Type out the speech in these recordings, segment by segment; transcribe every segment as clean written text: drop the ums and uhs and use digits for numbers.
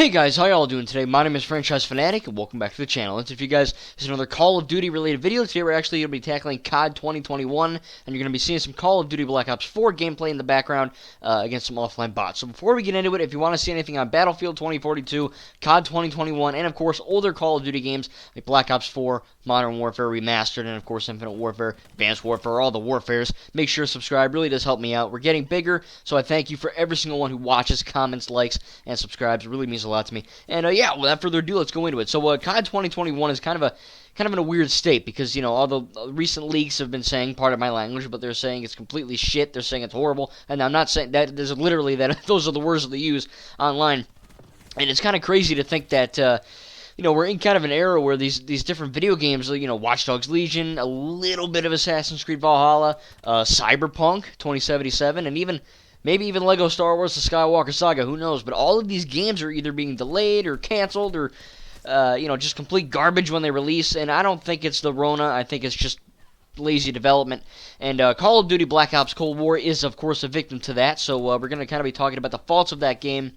Hey guys, how y'all doing today? My name is Franchise Fanatic, and welcome back to the channel. And if you guys, this is another Call of Duty related video. Today we're actually going to be tackling COD 2021, and you're going to be seeing some Call of Duty Black Ops 4 gameplay in the background against some offline bots. So before we get into it, if you want to see anything on Battlefield 2042, COD 2021, and of course older Call of Duty games like Black Ops 4, Modern Warfare Remastered, and of course Infinite Warfare, Advanced Warfare, all the Warfares, make sure to subscribe. Really does help me out. We're getting bigger, so I thank you for every single one who watches, comments, likes, and subscribes. It really means a lot to me. And yeah, without further ado, let's go into it. So COD 2021 is kind of in a weird state because, you know, all the recent leaks have been saying, part of my language, but they're saying it's completely shit. They're saying it's horrible. And I'm not saying that. There's literally that. Those are the words that they use online. And it's kind of crazy to think that, you know, we're in kind of an era where these different video games, you know, Watch Dogs Legion, a little bit of Assassin's Creed Valhalla, Cyberpunk 2077, and maybe even Lego Star Wars The Skywalker Saga, who knows? But all of these games are either being delayed or canceled or, you know, just complete garbage when they release. And I don't think it's the Rona. I think it's just lazy development. And Call of Duty Black Ops Cold War is, of course, a victim to that. So we're going to kind of be talking about the faults of that game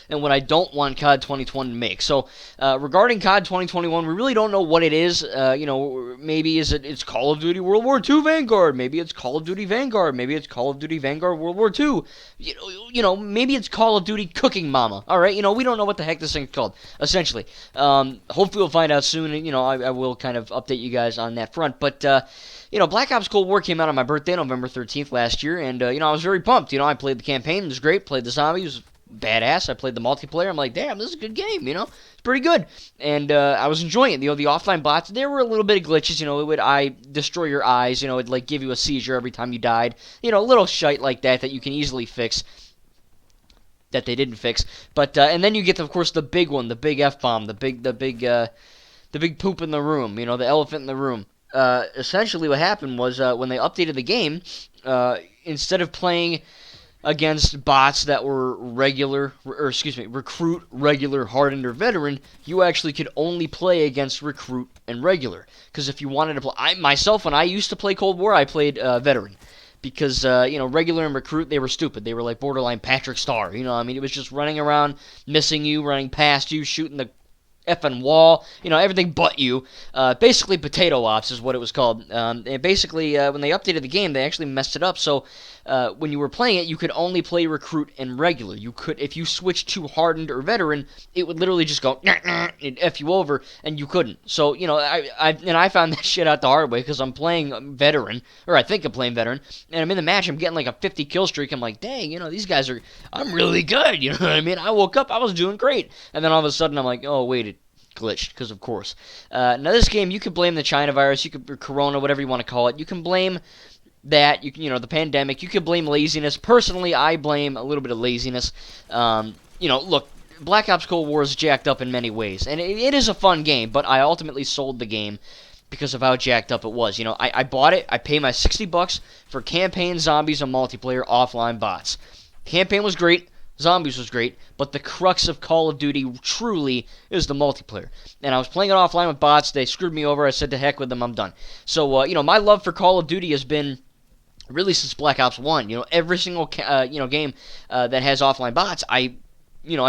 and what I don't want COD 2021 to make. So, regarding COD 2021, we really don't know what it is. You know, maybe it's Call of Duty World War II Vanguard. Maybe it's Call of Duty Vanguard. Maybe it's Call of Duty Vanguard World War II. You know, maybe it's Call of Duty Cooking Mama. All right, you know, we don't know what the heck this thing's called, essentially. Hopefully we'll find out soon, and, you know, I will kind of update you guys on that front. But, you know, Black Ops Cold War came out on my birthday, November 13th last year, and, you know, I was very pumped. You know, I played the campaign. It was great. Played the zombies. Badass. I played the multiplayer. I'm like, damn, this is a good game, you know? It's pretty good. And I was enjoying it. You know, the offline bots, there were a little bit of glitches, you know, it would destroy your eyes, you know, it'd like give you a seizure every time you died. You know, a little shite like that you can easily fix. That they didn't fix. But and then you get, of course, the big one, the big F-bomb, the big poop in the room, you know, the elephant in the room. Essentially what happened was when they updated the game, instead of playing against bots that were recruit, regular, hardened, or veteran, you actually could only play against recruit and regular. Because if you wanted to play, when I used to play Cold War, I played veteran. Because, you know, regular and recruit, they were stupid. They were like borderline Patrick Star. You know, I mean, it was just running around, missing you, running past you, shooting the effing wall, you know, everything but you. Basically, potato ops is what it was called. And basically, when they updated the game, they actually messed it up. So, when you were playing it, you could only play recruit and regular. You could, if you switched to hardened or veteran, it would literally just go, it'd F you over, and you couldn't. So, you know, I found that shit out the hard way, because I'm playing veteran, or I think I'm playing veteran, and I'm in the match, I'm getting like a 50 kill streak. I'm like, dang, you know, these guys I'm really good, you know what I mean? I woke up, I was doing great, and then all of a sudden I'm like, oh, wait, it glitched, because of course. Now this game, you could blame the China virus, or Corona, whatever you want to call it. You can blame that, you know, the pandemic. You could blame laziness. Personally, I blame a little bit of laziness. You know, look, Black Ops Cold War is jacked up in many ways, and it is a fun game, but I ultimately sold the game because of how jacked up it was. You know, I bought it, I paid my $60 for campaign, zombies, and multiplayer offline bots. Campaign was great, Zombies was great, but the crux of Call of Duty truly is the multiplayer. And I was playing it offline with bots. They screwed me over. I said, to heck with them, I'm done. So, you know, my love for Call of Duty has been really since Black Ops 1. You know, every single, you know, game that has offline bots, I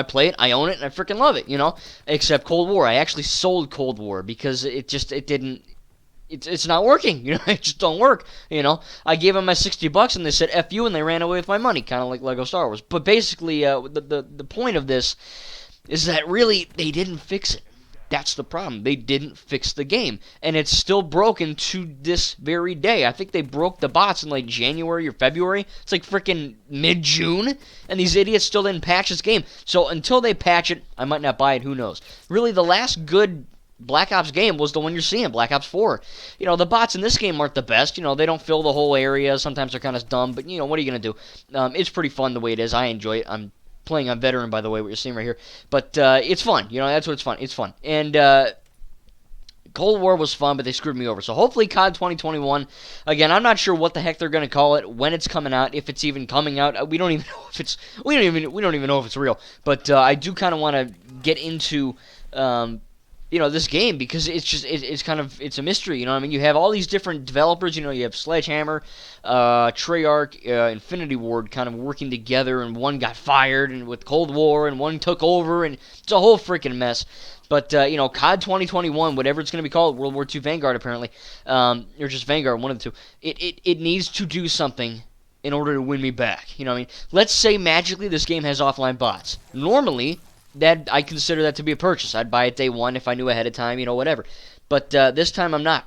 play it, I own it, and I freaking love it, you know, except Cold War. I actually sold Cold War because it's not working, you know, it just don't work, you know. I gave them my $60 and they said F you, and they ran away with my money, kind of like Lego Star Wars. But basically, the point of this is that really they didn't fix it. That's the problem. They didn't fix the game, and it's still broken to this very day. I think they broke the bots in like January or February. It's like freaking mid-June, and these idiots still didn't patch this game. So until they patch it, I might not buy it, who knows. Really, the last good Black Ops game was the one you're seeing, Black Ops 4. You know, the bots in this game aren't the best. You know, they don't fill the whole area. Sometimes they're kind of dumb, but, you know, what are you going to do? It's pretty fun the way it is. I enjoy it. I'm playing on veteran, by the way, what you're seeing right here. But it's fun. You know, that's what it's fun. It's fun. And Cold War was fun, but they screwed me over. So hopefully COD 2021, again, I'm not sure what the heck they're going to call it, when it's coming out, if it's even coming out. We don't even know if it's we don't even know if it's real. But I do kind of want to get into this game, because it's kind of, it's a mystery. I mean, you have all these different developers. You have Sledgehammer, Treyarch, Infinity Ward kind of working together, and one got fired, and with Cold War, and one took over, and it's a whole freaking mess. But COD 2021, whatever it's going to be called, World War II Vanguard apparently, or just Vanguard, one of the two. It needs to do something in order to win me back. I mean, let's say magically this game has offline bots. Normally, that I consider that to be a purchase. I'd buy it day one if I knew ahead of time, whatever. But this time I'm not.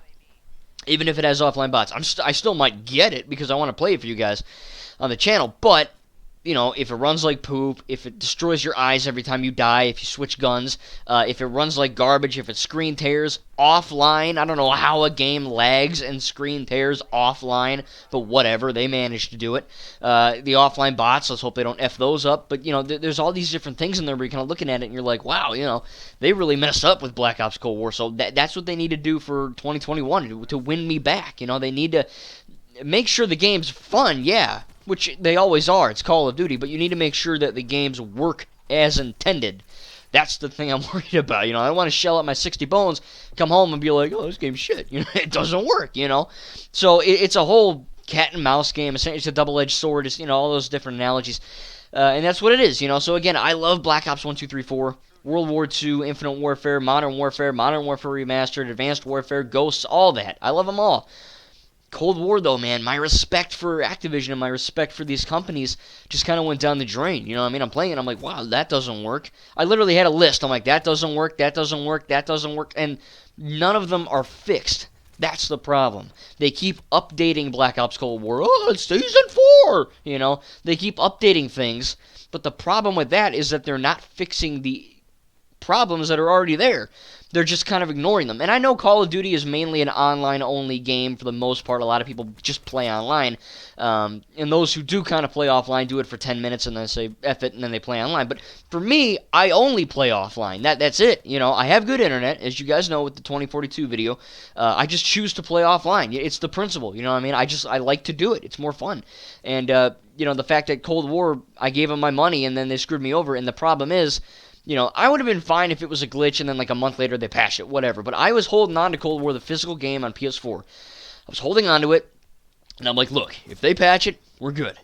Even if it has offline bots, I still might get it because I want to play it for you guys on the channel. But if it runs like poop, if it destroys your eyes every time you die, if you switch guns, if it runs like garbage, if it screen tears offline, I don't know how a game lags and screen tears offline, but whatever, they managed to do it. The offline bots, let's hope they don't F those up, but there's all these different things in there where you're kind of looking at it and you're like, wow, they really messed up with Black Ops Cold War, so that's what they need to do for 2021 to win me back. They need to make sure the game's fun, yeah, which they always are. It's Call of Duty, but you need to make sure that the games work as intended. That's the thing I'm worried about. I don't want to shell out my 60 bones, come home and be like, oh, this game's shit. It doesn't work, So it's a whole cat and mouse game. It's a double-edged sword. It's, all those different analogies. And that's what it is, So again, I love Black Ops 1, 2, 3, 4, World War II, Infinite Warfare, Modern Warfare Remastered, Advanced Warfare, Ghosts, all that. I love them all. Cold War, though, man, my respect for Activision and my respect for these companies just kind of went down the drain. I mean? I'm playing it, I'm like, wow, that doesn't work. I literally had a list. I'm like, that doesn't work, that doesn't work, that doesn't work, and none of them are fixed. That's the problem. They keep updating Black Ops Cold War. Oh, it's Season 4! They keep updating things, but the problem with that is that they're not fixing the problems that are already there. They're just kind of ignoring them. And I know Call of Duty is mainly an online-only game for the most part. A lot of people just play online. And those who do kind of play offline do it for 10 minutes and then say, F it, and then they play online. But for me, I only play offline. That's it. I have good internet, as you guys know with the 2042 video. I just choose to play offline. It's the principle, what I mean? I like to do it. It's more fun. And, the fact that Cold War, I gave them my money and then they screwed me over. And the problem is, I would have been fine if it was a glitch and then like a month later they patched it, whatever. But I was holding on to Cold War, the physical game on PS4. I was holding on to it, and I'm like, look, if they patch it, we're good.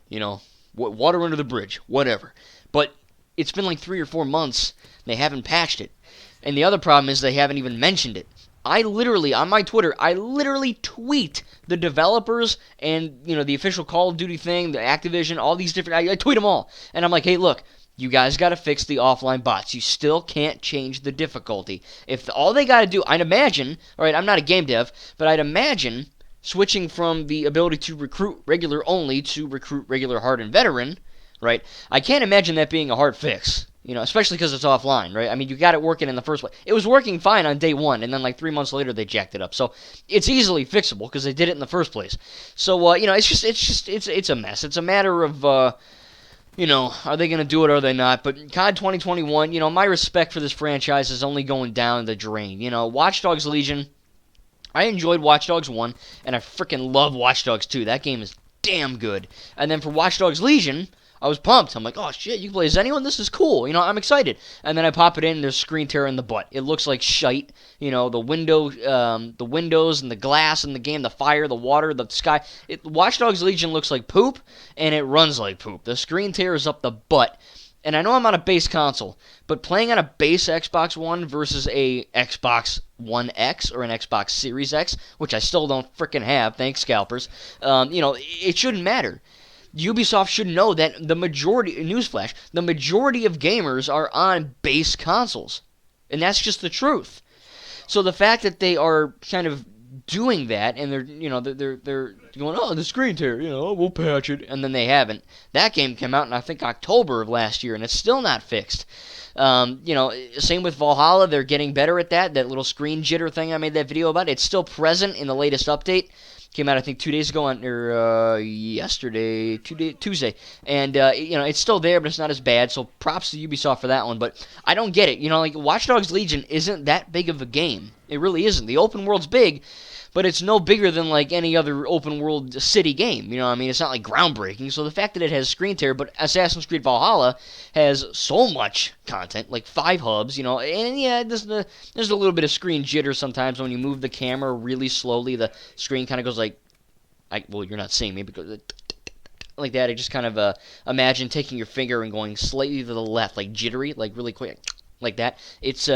Water under the bridge, whatever. But it's been like 3 or 4 months, and they haven't patched it. And the other problem is they haven't even mentioned it. On my Twitter, I literally tweet the developers and, the official Call of Duty thing, the Activision, all these different, I tweet them all. And I'm like, hey, look, you guys got to fix the offline bots. You still can't change the difficulty. If all they got to do, I'd imagine, alright, I'm not a game dev, but I'd imagine switching from the ability to recruit regular only to recruit regular hard and veteran, right? I can't imagine that being a hard fix, especially because it's offline, right? I mean, you got it working in the first place. It was working fine on day one, and then like 3 months later they jacked it up. So it's easily fixable because they did it in the first place. So it's a mess. It's a matter of are they going to do it or are they not? But COD 2021, my respect for this franchise is only going down the drain. Watch Dogs Legion, I enjoyed Watch Dogs 1, and I freaking love Watch Dogs 2. That game is damn good. And then for Watch Dogs Legion, I was pumped. I'm like, oh shit, you can play as anyone? This is cool. I'm excited. And then I pop it in, and there's screen tear in the butt. It looks like shite. The windows and the glass in the game, the fire, the water, the sky. Watch Dogs Legion looks like poop, and it runs like poop. The screen tear is up the butt. And I know I'm on a base console, but playing on a base Xbox One versus a Xbox One X or an Xbox Series X, which I still don't freaking have, thanks scalpers, it shouldn't matter. Ubisoft should know that the majority of gamers are on base consoles. And that's just the truth. So the fact that they are kind of doing that and they're going, oh, the screen tear, we'll patch it, and then they haven't. That game came out in I think October of last year and it's still not fixed. Same with Valhalla, they're getting better at that little screen jitter thing I made that video about. It's still present in the latest update. Came out I think 2 days ago Tuesday, and it's still there, but it's not as bad. So props to Ubisoft for that one. But I don't get it. Watch Dogs Legion isn't that big of a game. It really isn't. The open world's big, but it's no bigger than like any other open world city game. You know what I mean? It's not like groundbreaking. So the fact that it has screen tear, but Assassin's Creed Valhalla has so much content, like 5 hubs, you know, and yeah, there's a little bit of screen jitter sometimes when you move the camera really slowly. The screen kind of goes like, well, you're not seeing me because like that. I just kind of imagine taking your finger and going slightly to the left, like jittery, like really quick, like that. It's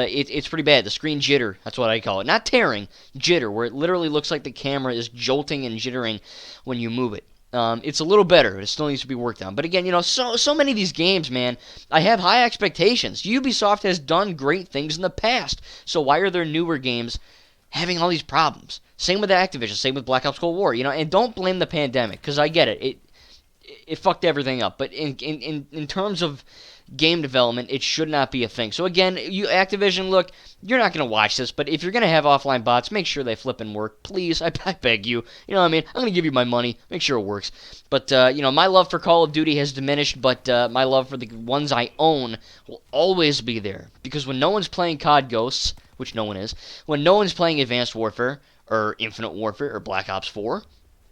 pretty bad. The screen jitter, that's what I call it. Not tearing, jitter, where it literally looks like the camera is jolting and jittering when you move it. It's a little better. It still needs to be worked on. But again, you know, so many of these games, man, I have high expectations. Ubisoft has done great things in the past. So why are there newer games having all these problems? Same with Activision. Same with Black Ops Cold War. You know, and don't blame the pandemic, because I get it. It fucked everything up. But in terms of game development, it should not be a thing. So again, you Activision, look, you're not going to watch this, but if you're going to have offline bots, make sure they flip and work. Please, I beg you. You know what I mean? I'm going to give you my money. Make sure it works. But, you know, my love for Call of Duty has diminished, but my love for the ones I own will always be there. Because when no one's playing COD Ghosts, which no one is, when no one's playing Advanced Warfare, or Infinite Warfare, or Black Ops 4,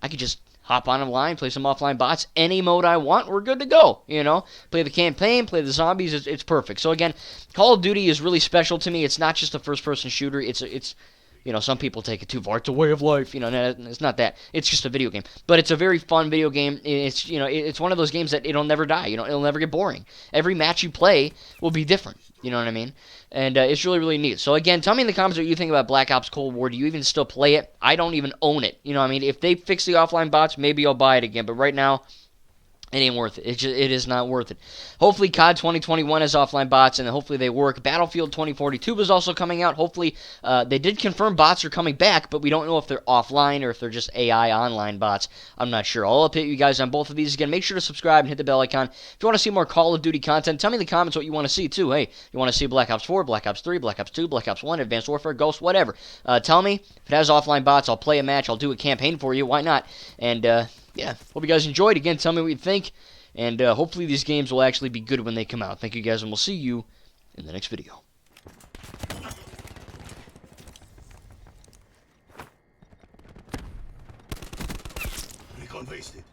I could just hop on a line, play some offline bots, any mode I want, we're good to go, you know? Play the campaign, play the zombies, it's perfect. So again, Call of Duty is really special to me. It's not just a first-person shooter, it's you know, some people take it too far. It's a way of life, you know, it's not that. It's just a video game. But it's a very fun video game. It's, you know, it's one of those games that it'll never die, you know, it'll never get boring. Every match you play will be different, you know what I mean? And it's really, really neat. So again, tell me in the comments what you think about Black Ops Cold War. Do you even still play it? I don't even own it. You know what I mean? If they fix the offline bots, maybe I'll buy it again. But right now, it ain't worth it. It is not worth it. Hopefully, COD 2021 has offline bots, and hopefully they work. Battlefield 2042 is also coming out. Hopefully, they did confirm bots are coming back, but we don't know if they're offline or if they're just AI online bots. I'm not sure. I'll update you guys on both of these. Again, make sure to subscribe and hit the bell icon. If you want to see more Call of Duty content, tell me in the comments what you want to see, too. Hey, you want to see Black Ops 4, Black Ops 3, Black Ops 2, Black Ops 1, Advanced Warfare, Ghost, whatever. Tell me. If it has offline bots, I'll play a match. I'll do a campaign for you. Why not? And, yeah, hope you guys enjoyed. Again, tell me what you think. And hopefully these games will actually be good when they come out. Thank you guys, and we'll see you in the next video. Recon wasted.